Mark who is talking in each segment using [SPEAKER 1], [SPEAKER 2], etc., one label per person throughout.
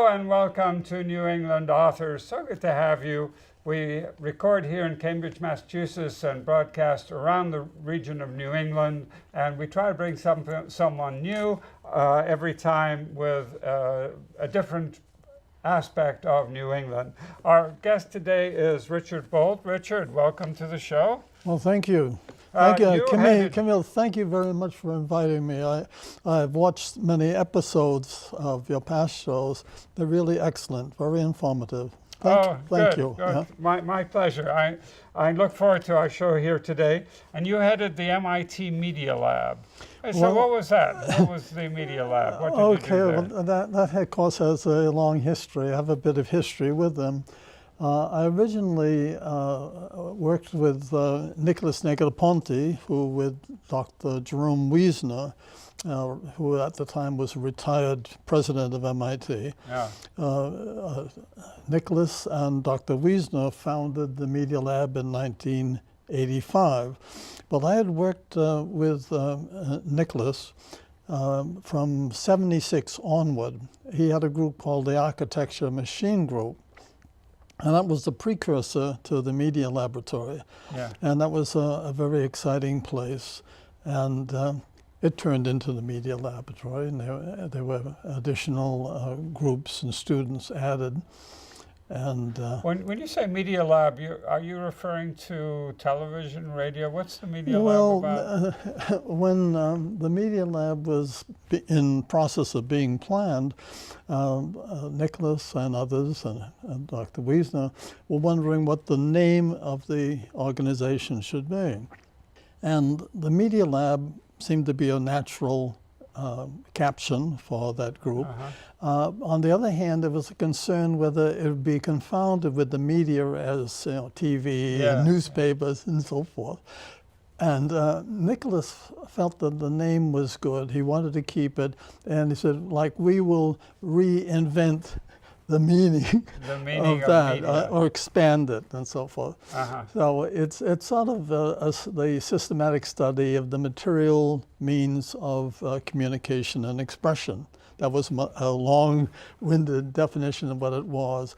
[SPEAKER 1] and welcome to New England Authors. So good to have you. We record here in Cambridge, Massachusetts, and broadcast around the region of New England. And we try to bring someone new every time with a different aspect of New England. Our guest today is Richard Bolt. Richard, welcome to the show.
[SPEAKER 2] Well, thank you. Camille, thank you very much for inviting me. I've watched many episodes of your past shows. They're really excellent, very informative. Thank you.
[SPEAKER 1] Good. Yeah. My pleasure. I look forward to our show here today. And you headed the MIT Media Lab. So what was that? What was the Media Lab? What did you do there?
[SPEAKER 2] Well, that of course has a long history. I have a bit of history with them. I originally worked with Nicholas Negroponte, who with Dr. Jerome Wiesner, who at the time was a retired president of MIT.
[SPEAKER 1] Yeah.
[SPEAKER 2] Nicholas and Dr. Wiesner founded the Media Lab in 1985. But I had worked with Nicholas from 76 onward. He had a group called the Architecture Machine Group. And that was the precursor to the Media Laboratory.
[SPEAKER 1] Yeah.
[SPEAKER 2] And that was a very exciting place. And it turned into the Media Laboratory, and there were additional groups and students added. And
[SPEAKER 1] when you say Media Lab, are you referring to television, radio? What's the Media Lab about?
[SPEAKER 2] When the Media Lab was in process of being planned, Nicholas and others and Dr. Wiesner were wondering what the name of the organization should be. And the Media Lab seemed to be a natural caption for that group. On the other hand, there was a concern whether it would be confounded with the media as TV and newspapers and so forth. And Nicholas felt that the name was good. He wanted to keep it, and he said, we will reinvent the meaning of that, or expand it, and so forth. So it's sort of the systematic study of the material means of communication and expression. That was a long-winded definition of what it was.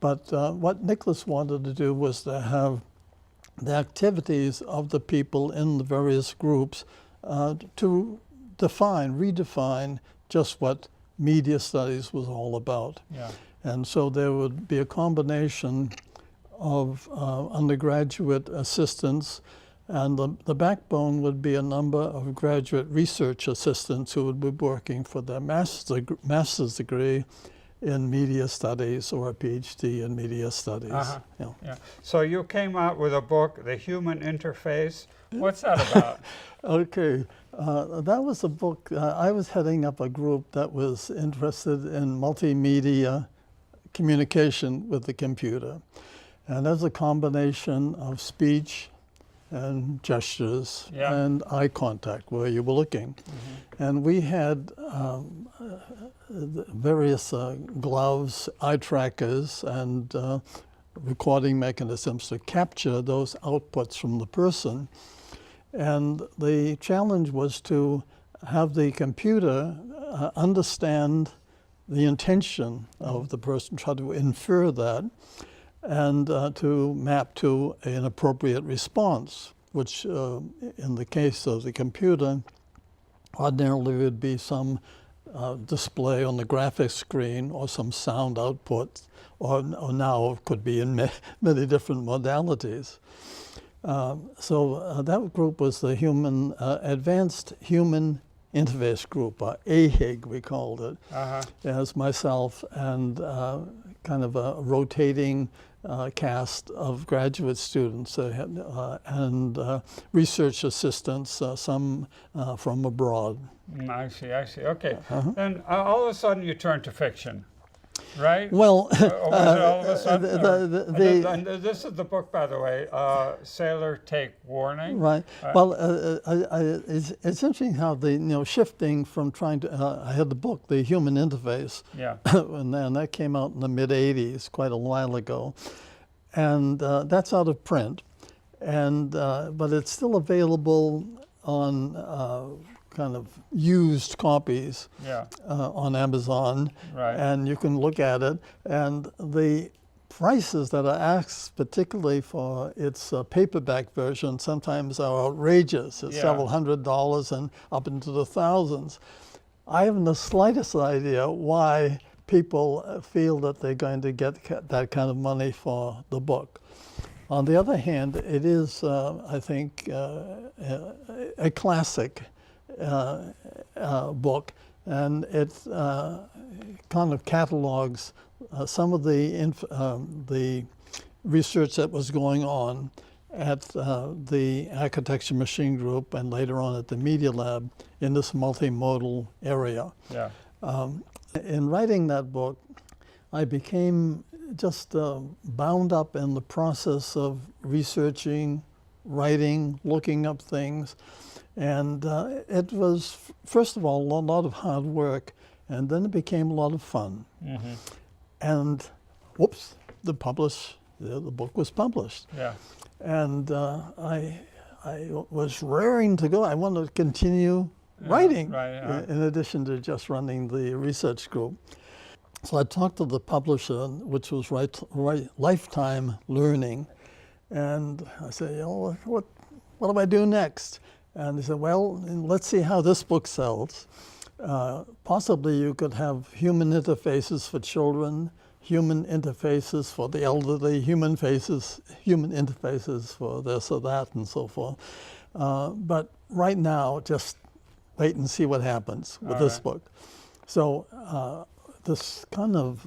[SPEAKER 2] But what Nicholas wanted to do was to have the activities of the people in the various groups to redefine just what media studies was all about.
[SPEAKER 1] Yeah.
[SPEAKER 2] And so there would be a combination of undergraduate assistants, and the backbone would be a number of graduate research assistants who would be working for their master's degree in media studies or a PhD in media studies.
[SPEAKER 1] Yeah. So you came out with a book, The Human Interface. What's that about?
[SPEAKER 2] Okay. That was a book. I was heading up a group that was interested in multimedia communication with the computer. And there's a combination of speech and gestures and eye contact where you were looking. And we had various gloves, eye trackers, and recording mechanisms to capture those outputs from the person. And the challenge was to have the computer understand the intention of the person, try to infer that, and to map to an appropriate response, which in the case of the computer, ordinarily would be some display on the graphics screen or some sound output, or now could be in many different modalities. So that group was the Advanced Human Interface Group, or AHIG we called it, as myself and kind of a rotating cast of graduate students and research assistants, some from abroad.
[SPEAKER 1] I see. Okay. And all of a sudden you turned to fiction, right?
[SPEAKER 2] Well,
[SPEAKER 1] was it all of a sudden? And this is the book, by the way, Sailor Take Warning.
[SPEAKER 2] Right. Well, it's interesting how shifting from trying to, I had the book, The Human Interface.
[SPEAKER 1] Yeah.
[SPEAKER 2] And then that came out in the mid-'80s, quite a while ago. And that's out of print. And but it's still available on kind of used copies
[SPEAKER 1] Yeah.
[SPEAKER 2] on Amazon,
[SPEAKER 1] Right.
[SPEAKER 2] and you can look at it. And the prices that are asked, particularly for its paperback version, sometimes are outrageous. It's
[SPEAKER 1] Yeah.
[SPEAKER 2] several $100s and up into the thousands. I haven't the slightest idea why people feel that they're going to get that kind of money for the book. On the other hand, it is, I think, a classic book, and it kind of catalogs some of the research that was going on at the Architecture Machine Group and later on at the Media Lab in this multimodal area.
[SPEAKER 1] Yeah.
[SPEAKER 2] In writing that book, I became just bound up in the process of researching, writing, looking up things. And it was, first of all, a lot of hard work, and then it became a lot of fun.
[SPEAKER 1] Mm-hmm.
[SPEAKER 2] And whoops, the book was published.
[SPEAKER 1] Yeah.
[SPEAKER 2] And I was raring to go. I wanted to continue writing,
[SPEAKER 1] Right.
[SPEAKER 2] in addition to just running the research group. So I talked to the publisher, which was Lifetime Learning, and I said, what do I do next? And he said, well, let's see how this book sells. Possibly you could have human interfaces for children, human interfaces for the elderly, human interfaces for this or that, and so forth. But right now, just wait and see what happens with this book. So this kind of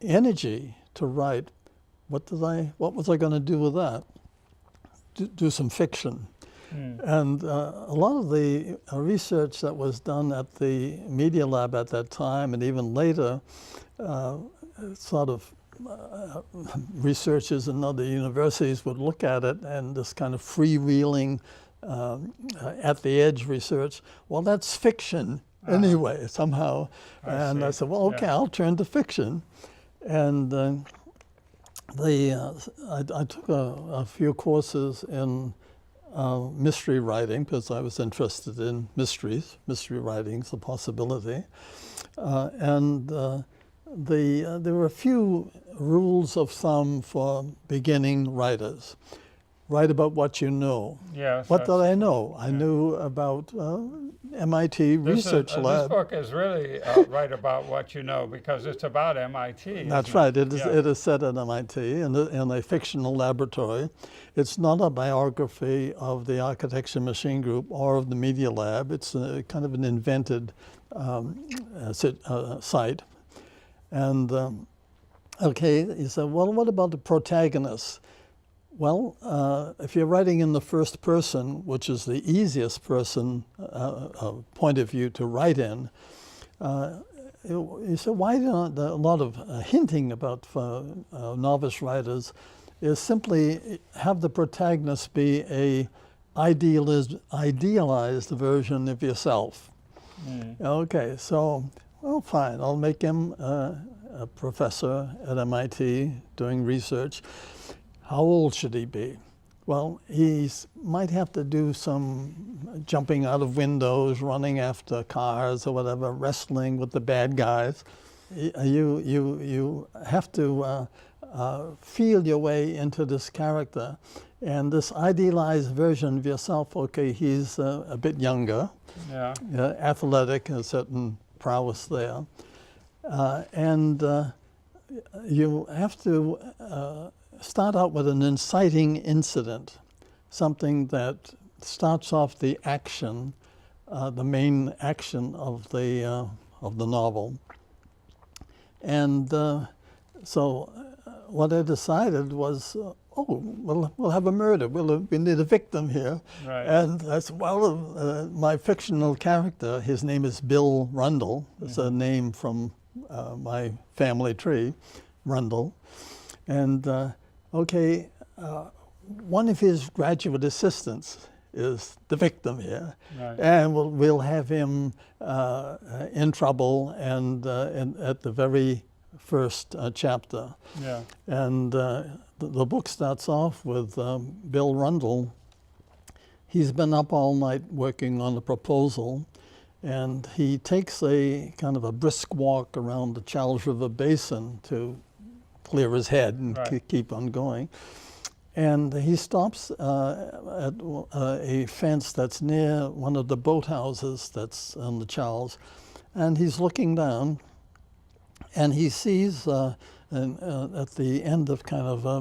[SPEAKER 2] energy to write, what was I going to do with that? Do some fiction. And a lot of the research that was done at the Media Lab at that time, and even later, sort of researchers in other universities would look at it, and this kind of freewheeling, at the edge research, well, that's fiction anyway, somehow. I said, well, okay, I'll turn to fiction. And I took a few courses in mystery writing, because I was interested in mysteries. Mystery writing's a possibility. There were a few rules of thumb for beginning writers. Write about what you know.
[SPEAKER 1] Yes.
[SPEAKER 2] What did I know? I knew about MIT Research Lab.
[SPEAKER 1] This book is really write about what you know, because it's about MIT.
[SPEAKER 2] That's right. It is set at MIT in a fictional laboratory. It's not a biography of the Architecture Machine Group or of the Media Lab. It's kind of an invented site. And okay, you said, well, what about the protagonist? Well, if you're writing in the first person, which is the easiest person point of view to write in, you say, why not? A lot of hinting about novice writers is simply have the protagonist be a idealized version of yourself. Okay, so, well, fine. I'll make him a professor at MIT doing research. How old should he be? Well, he might have to do some jumping out of windows, running after cars or whatever, wrestling with the bad guys. You have to feel your way into this character. And this idealized version of yourself, okay, he's a bit younger, athletic, a certain prowess there. You have to start out with an inciting incident, something that starts off the action, the main action of the novel. And so what I decided was, we'll have a murder. We need a victim here.
[SPEAKER 1] Right.
[SPEAKER 2] And I said, well, my fictional character, his name is Bill Rundle. It's a name from my family tree, Rundle. And okay, one of his graduate assistants is the victim here.
[SPEAKER 1] Right.
[SPEAKER 2] And we'll have him in trouble and at the very first chapter.
[SPEAKER 1] Yeah.
[SPEAKER 2] And the book starts off with Bill Rundle. he's been up all night working on the proposal, and he takes a kind of a brisk walk around the Charles River Basin to clear his head and keep on going. And he stops at a fence that's near one of the boathouses that's on the Charles, and he's looking down, and he sees at the end of kind of a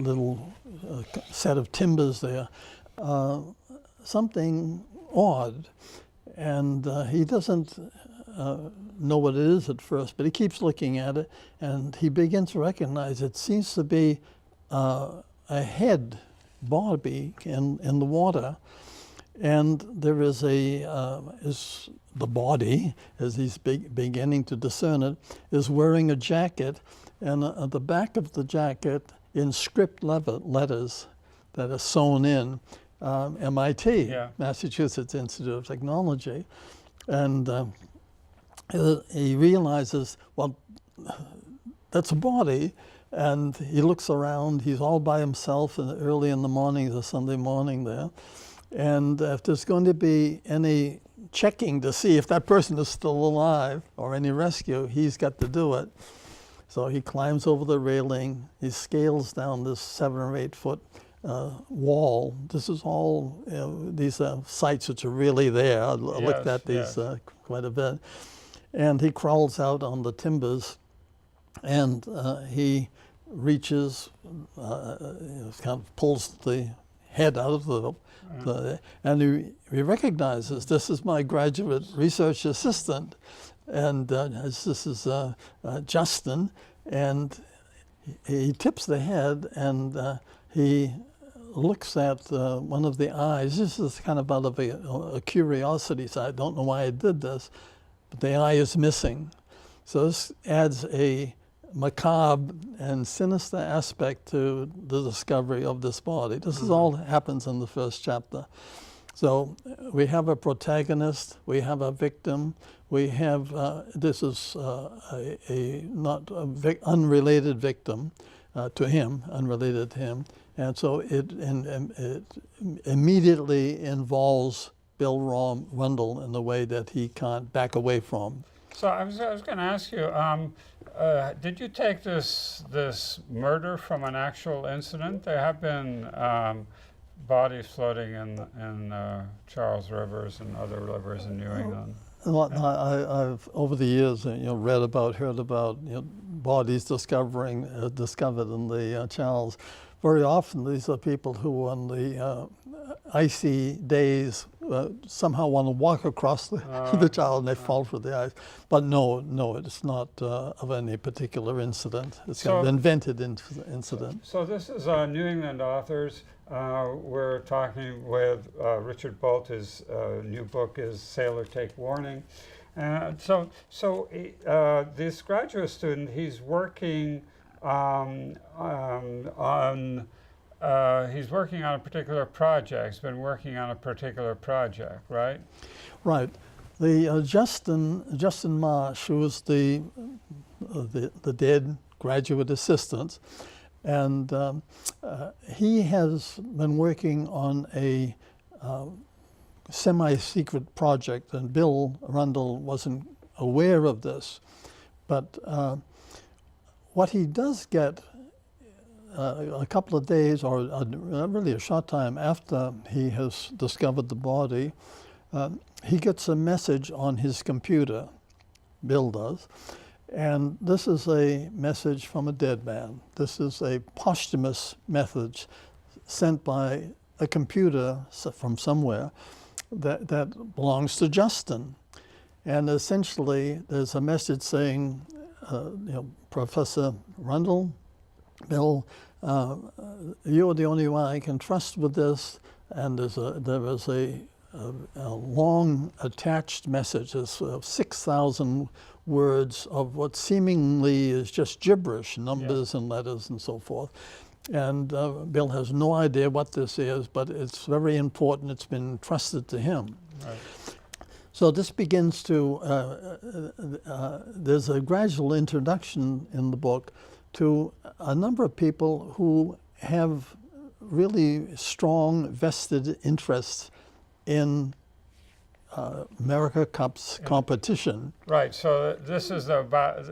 [SPEAKER 2] little set of timbers there, something odd. And he doesn't know what it is at first, but he keeps looking at it, and he begins to recognize it seems to be a head body in the water. And there is the body, as he's beginning to discern it, is wearing a jacket, and at the back of the jacket, in script letters that are sewn in, MIT, Massachusetts Institute of Technology. And he realizes, well, that's a body. And he looks around. He's all by himself early in the morning, the Sunday morning there. And if there's going to be any checking to see if that person is still alive or any rescue, he's got to do it. So he climbs over the railing. He scales down this 7 or 8 foot wall. This is all, these sites which are really there. I looked at these quite a bit. And he crawls out on the timbers, and he reaches, kind of pulls the head out of and he recognizes, this is my graduate research assistant, and this is Justin, and he tips the head, and he looks at one of the eyes. This is kind of out of a curiosity, so I don't know why I did this, but the eye is missing. So this adds a macabre and sinister aspect to the discovery of this body. This is all happens in the first chapter. So we have a protagonist, we have a victim, we have, this is unrelated victim to him, unrelated to him. And so it immediately involves Bill Rundle in the way that he can't back away from.
[SPEAKER 1] So I was going to ask you, did you take this murder from an actual incident? There have been bodies floating in Charles Rivers and other rivers in New England.
[SPEAKER 2] I've over the years, read about, heard about, bodies discovered in the Charles. Very often, these are people who, on the icy days, somehow want to walk across the Charles, and they fall for the ice. But no, it's not of any particular incident. It's kind of invented incident.
[SPEAKER 1] So this is New England Authors. We're talking with Richard Bolt. His new book is Sailor Take Warning. So this graduate student, he's working he's working on a particular project. He's been working on a particular project, right? Right.
[SPEAKER 2] The Justin Marsh, who was the dead graduate assistant, and he has been working on a semi-secret project, and Bill Rundle wasn't aware of this, but what he does get a couple of days, or really a short time after he has discovered the body, he gets a message on his computer, Bill does, and this is a message from a dead man. This is a posthumous message sent by a computer from somewhere that belongs to Justin. And essentially, there's a message saying, Professor Rundle, Bill, you're the only one I can trust with this, and there is a long attached message. It's 6,000 words of what seemingly is just gibberish, numbers and letters and so forth. And Bill has no idea what this is, but it's very important. It's been trusted to him. Right. So this begins to, there's a gradual introduction in the book to a number of people who have really strong vested interest in America Cup's competition.
[SPEAKER 1] Right. So this is about.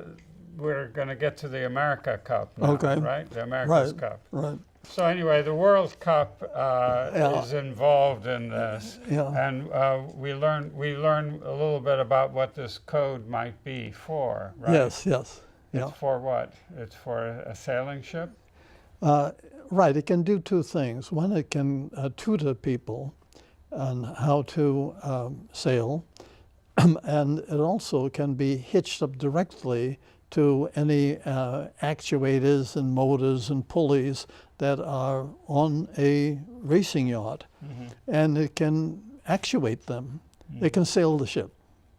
[SPEAKER 1] We're going to get to the America Cup now,
[SPEAKER 2] Okay.
[SPEAKER 1] right? The America's
[SPEAKER 2] Right.
[SPEAKER 1] Cup.
[SPEAKER 2] Right.
[SPEAKER 1] So anyway, the World Cup
[SPEAKER 2] Yeah.
[SPEAKER 1] is involved in this,
[SPEAKER 2] Yeah.
[SPEAKER 1] and we learn a little bit about what this code might be for, right?
[SPEAKER 2] Yes. Yes. Yeah.
[SPEAKER 1] It's for what? It's for a sailing ship?
[SPEAKER 2] Right. It can do two things. One, it can tutor people on how to sail, and it also can be hitched up directly to any actuators and motors and pulleys that are on a racing yacht, and it can actuate them. It can sail the ship.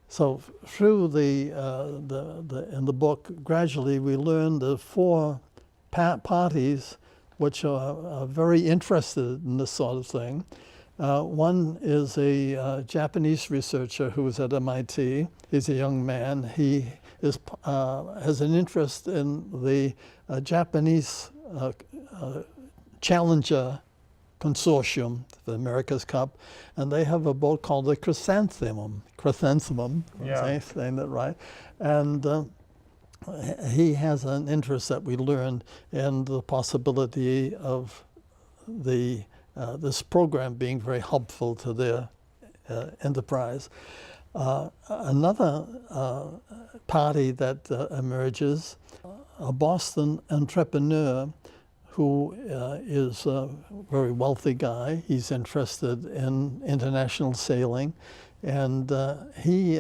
[SPEAKER 2] So through in the book, gradually we learn the four parties which are very interested in this sort of thing. One is a Japanese researcher who was at MIT. He's a young man. He has an interest in the Japanese Challenger Consortium, the America's Cup, and they have a boat called the Chrysanthemum.
[SPEAKER 1] Yeah.
[SPEAKER 2] I'm saying that right. And he has an interest that we learned in the possibility of this program being very helpful to their enterprise. Another party that emerges, a Boston entrepreneur who is a very wealthy guy. He's interested in international sailing, and he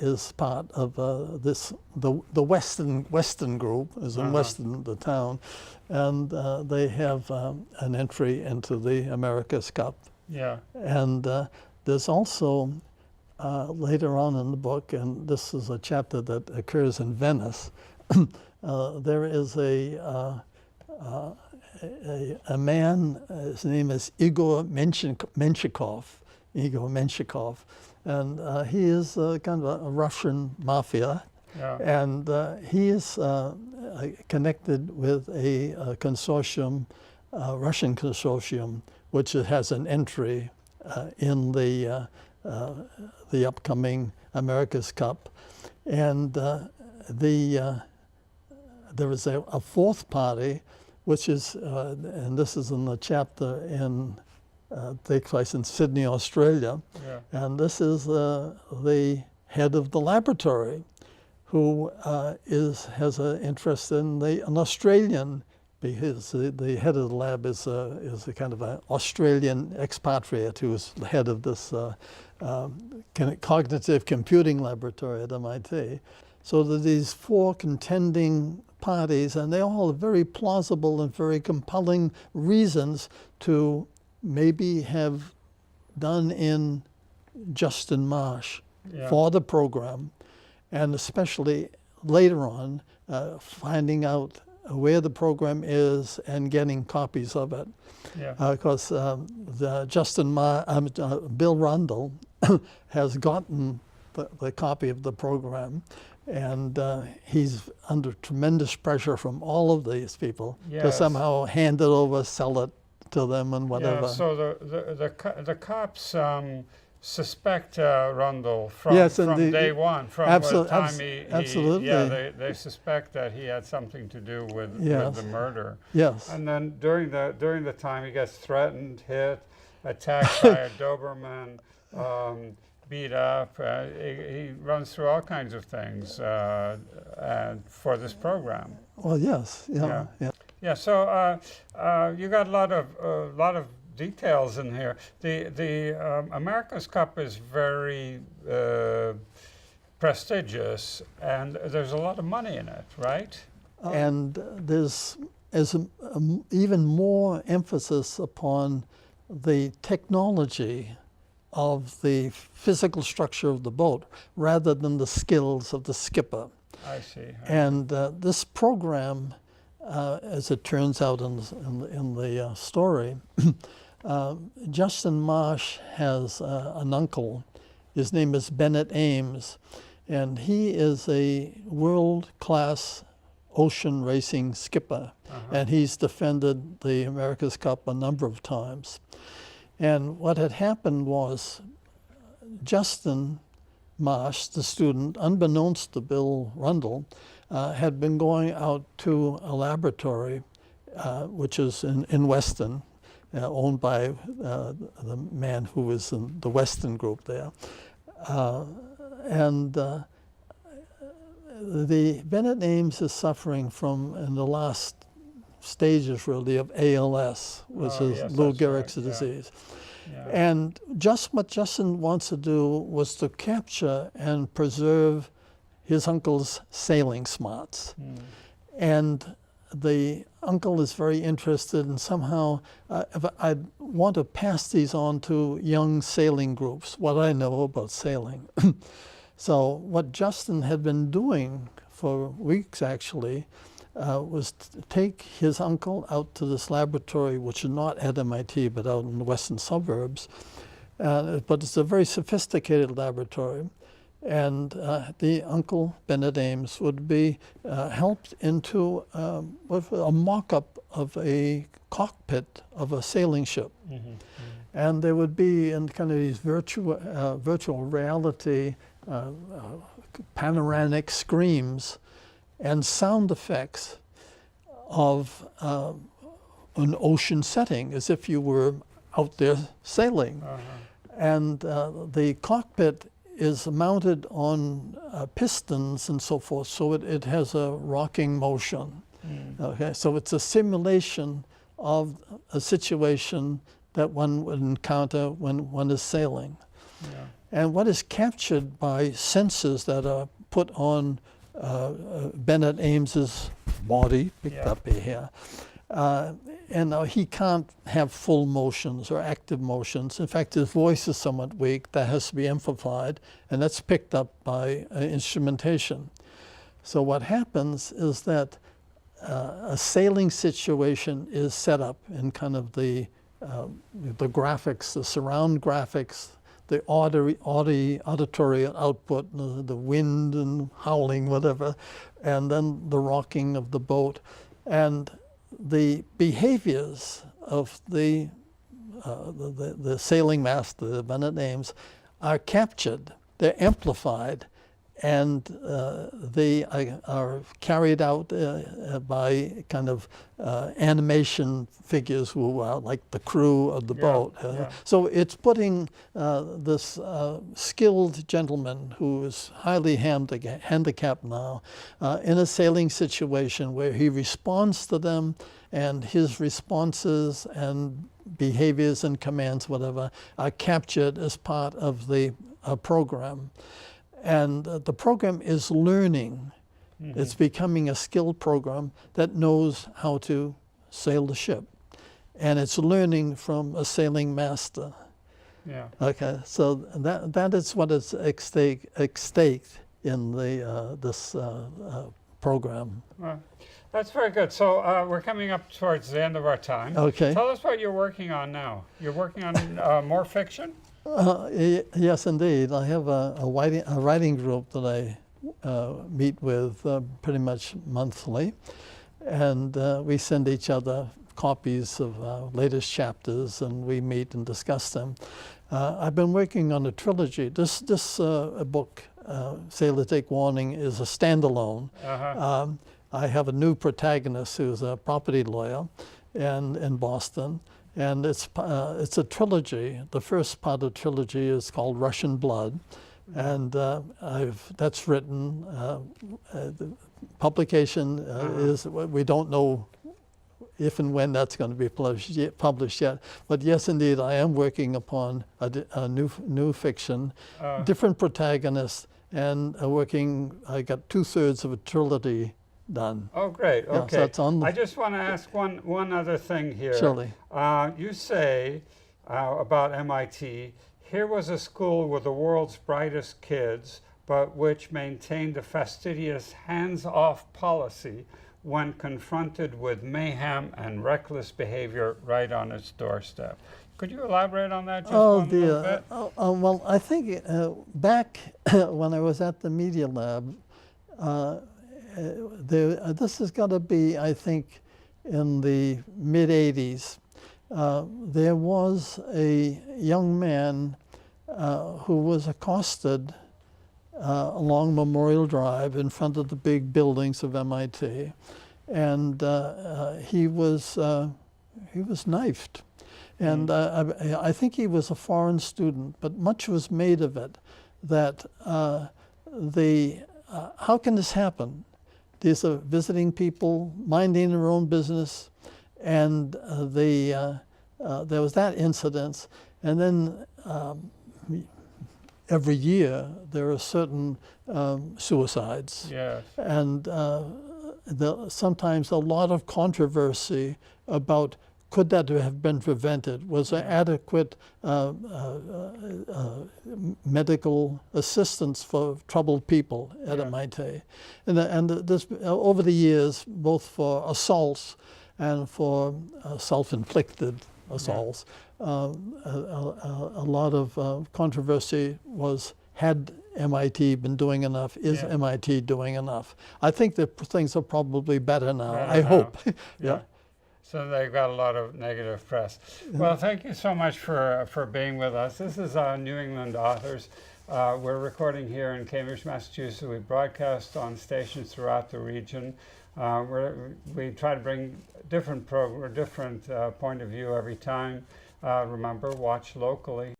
[SPEAKER 2] is part of the Western group, is in Western, the town, and they have an entry into the America's Cup.
[SPEAKER 1] Yeah.
[SPEAKER 2] And there's also later on in the book, and this is a chapter that occurs in Venice, there is a man, his name is Igor Menshikov, and he is kind of a Russian mafia,
[SPEAKER 1] Yeah.
[SPEAKER 2] and he is connected with a consortium, Russian consortium, which has an entry in the upcoming America's Cup, and there is a fourth party, which is, and this is in the chapter in takes place in Sydney, Australia,
[SPEAKER 1] Yeah.
[SPEAKER 2] and this is the head of the laboratory, who has an interest in an Australian, because the head of the lab is a kind of an Australian expatriate who is the head of this cognitive computing laboratory at MIT. So there are these four contending parties, and they all have very plausible and very compelling reasons to maybe have done in Justin Marsh
[SPEAKER 1] Yeah.
[SPEAKER 2] for the program, and especially later on, finding out where the program is and getting copies of it.
[SPEAKER 1] Yeah.
[SPEAKER 2] Because Bill Rundle has gotten the copy of the program, and he's under tremendous pressure from all of these people to
[SPEAKER 1] Yes.
[SPEAKER 2] somehow hand it over, sell it to them, and whatever.
[SPEAKER 1] Yeah, so the cops suspect Rundle from
[SPEAKER 2] Yes, and
[SPEAKER 1] day one, from
[SPEAKER 2] Absol-
[SPEAKER 1] the time
[SPEAKER 2] abs-
[SPEAKER 1] he
[SPEAKER 2] absolutely.
[SPEAKER 1] yeah, they suspect that he had something to do with
[SPEAKER 2] Yes.
[SPEAKER 1] the murder.
[SPEAKER 2] Yes.
[SPEAKER 1] And then during the time he gets threatened, hit, attacked by a Doberman, beat up. He runs through all kinds of things for this program.
[SPEAKER 2] Well, yes. Yeah.
[SPEAKER 1] Yeah.
[SPEAKER 2] Yeah.
[SPEAKER 1] Yeah, so you got a lot of details in here. The America's Cup is very prestigious, and there's a lot of money in it, right?
[SPEAKER 2] And there's even more emphasis upon the technology of the physical structure of the boat rather than the skills of the skipper.
[SPEAKER 1] I see.
[SPEAKER 2] And this program, as it turns out in the story, Justin Marsh has an uncle. His name is Bennett Ames, and he is a world-class ocean racing skipper, and he's defended the America's Cup a number of times. And what had happened was Justin Marsh, the student, unbeknownst to Bill Rundle, had been going out to a laboratory, which is in Weston, owned by the man who was in the Weston group there. The Bennett Ames is suffering from, in the last stages really, of ALS, which is Lou Gehrig's disease. Yeah. And just what Justin wants to do was to capture and preserve his uncle's sailing smarts. And the uncle is very interested in somehow, I want to pass these on to young sailing groups, what I know about sailing. So what Justin had been doing for weeks actually was to take his uncle out to this laboratory, which is not at MIT, but out in the western suburbs. But it's a very sophisticated laboratory. And the uncle, Bennett Ames, would be helped into a mock-up of a cockpit of a sailing ship. And there would be in kind of these virtual reality panoramic screens and sound effects of an ocean setting, as if you were out there sailing. And the cockpit is mounted on pistons and so forth, so it has a rocking motion. Okay, so it's a simulation of a situation that one would encounter when one is sailing. And what is captured by sensors that are put on Bennett Ames's body, picked up here, and he can't have full motions or active motions. In fact, his voice is somewhat weak. That has to be amplified, and that's picked up by instrumentation. So what happens is that a sailing situation is set up in kind of the graphics, the surround graphics, the auditory output, the wind and howling, whatever, and then the rocking of the boat. And the behaviors of the sailing master, the Bennett Ames, are captured, they're amplified, and they are carried out by kind of animation figures who are like the crew of the boat. So it's putting this skilled gentleman who is highly handicapped now in a sailing situation where he responds to them, and his responses and behaviors and commands, whatever, are captured as part of the program. And the program is learning. It's becoming a skilled program that knows how to sail the ship. And it's learning from a sailing master. Okay, so that is what is at stake in this program.
[SPEAKER 1] Well, that's very good. So we're coming up towards the end of our time.
[SPEAKER 2] Okay.
[SPEAKER 1] Tell us what you're working on now. You're working on more fiction?
[SPEAKER 2] Yes, indeed. I have a writing group that I meet with pretty much monthly, and we send each other copies of our latest chapters, and we meet and discuss them. I've been working on a trilogy. This book, Sailor Take Warning, is a standalone. I have a new protagonist who's a property lawyer in Boston. And it's a trilogy. The first part of the trilogy is called Russian Blood, and that's written. The publication is, we don't know if and when that's going to be published yet. But yes, indeed, I am working upon a new fiction, different protagonists, and I got 2/3 of a trilogy done.
[SPEAKER 1] Oh, great. Okay.
[SPEAKER 2] So it's on
[SPEAKER 1] I just want to ask one other thing here.
[SPEAKER 2] Surely.
[SPEAKER 1] You say about MIT, here was a school with the world's brightest kids, but which maintained a fastidious hands-off policy when confronted with mayhem and reckless behavior right on its doorstep. Could you elaborate on that just one little bit?
[SPEAKER 2] Well, I think back when I was at the Media Lab, this has got to be, I think, in the mid-'80s. There was a young man who was accosted along Memorial Drive in front of the big buildings of MIT, and he was knifed. And I think he was a foreign student, but much was made of it, that how can this happen? These are visiting people, minding their own business, and there was that incident. And then every year there are certain suicides.
[SPEAKER 1] Yes.
[SPEAKER 2] And sometimes a lot of controversy about could that have been prevented? Was there adequate medical assistance for troubled people at MIT? And this, over the years, both for assaults and for self-inflicted assaults, a lot of controversy was, had MIT been doing enough? Is MIT doing enough? I think that things are probably better now. I hope. Yeah.
[SPEAKER 1] So they've got a lot of negative press. Well, thank you so much for being with us. This is New England Authors. We're recording here in Cambridge, Massachusetts. We broadcast on stations throughout the region. We try to bring different point of view every time. Remember, watch locally.